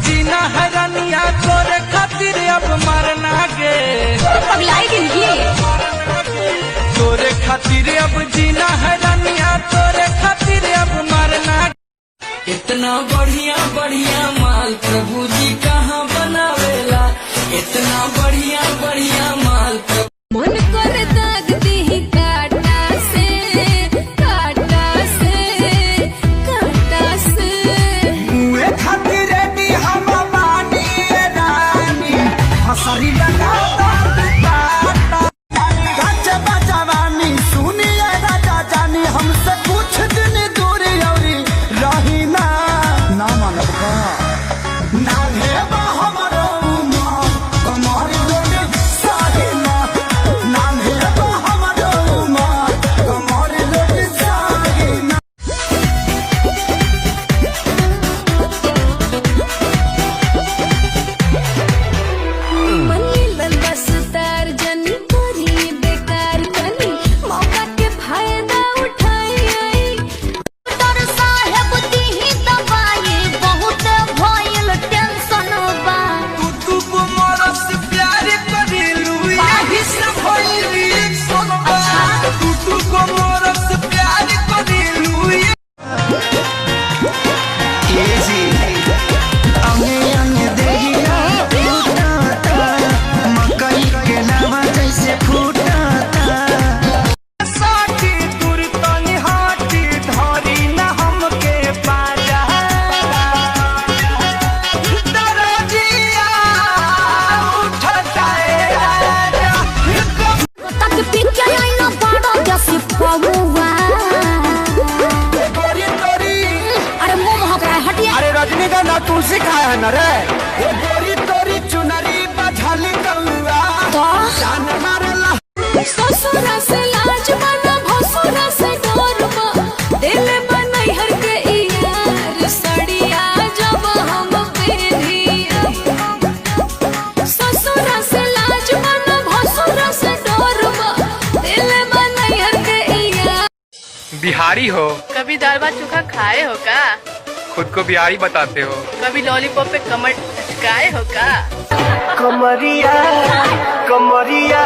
जीना है रनिया तोरे खातिर अब मरना गे तोरे खातिर अब जीना है रनिया तोरे खातिर अब मरना। इतना बढ़िया बढ़िया माल प्रभु जी कहाँ बनावेला, इतना बढ़िया बढ़िया माल मन कर दाग दी काटा से काटा से काटा से मुए खातिर रेडी हम बानी रानी हसरी लगा गच्चे बजवानी सुनिए राजा जानी हमसे कुछ दिन दूरी औरी रही ना ना मानब का ना हेबा हमरो मां कमर लोने साही ना ना हेबा हमरो मां कमर लोने साही ना। मनी बस तार जनी करी बेकार कनी मौका के फायदा उठाई डॉक्टर साहब दी ही दवाई बहुत भइल टेंशन बा तू मोरा से प्यार करेलू यही से भइली सोनबा तू मोरा से प्यार करेलू एजी अंगे अंगे देहिया फूटाता मकई के लावा जैसे फूटाता साथी दूर तनी हाथी धरी ना हमके पाजा दरजिया उठता है राजा तक पिके आई ना बड़ा जैसे पौवा गोरी तोरी अरे मुंह हकरा हटिया अरे रजनीगंधा तुलसी खाया है न रे गोरी तोरी चुनरी बझल कौआ तो जान मारला ससुरा से लाज बना भसुरा से डरबा दिल बनई हर के यार सड़िया जब हम पेरी ससुरा से लाज बना भसुरा से डरबा दिल बनई हर के यार। बिहारी हो, कभी दाल भात चोखा खाए हो का? खुद को बिहारी बताते हो। कभी लॉलीपॉप पे कमर चटकाए हो का? कमरिया कमरिया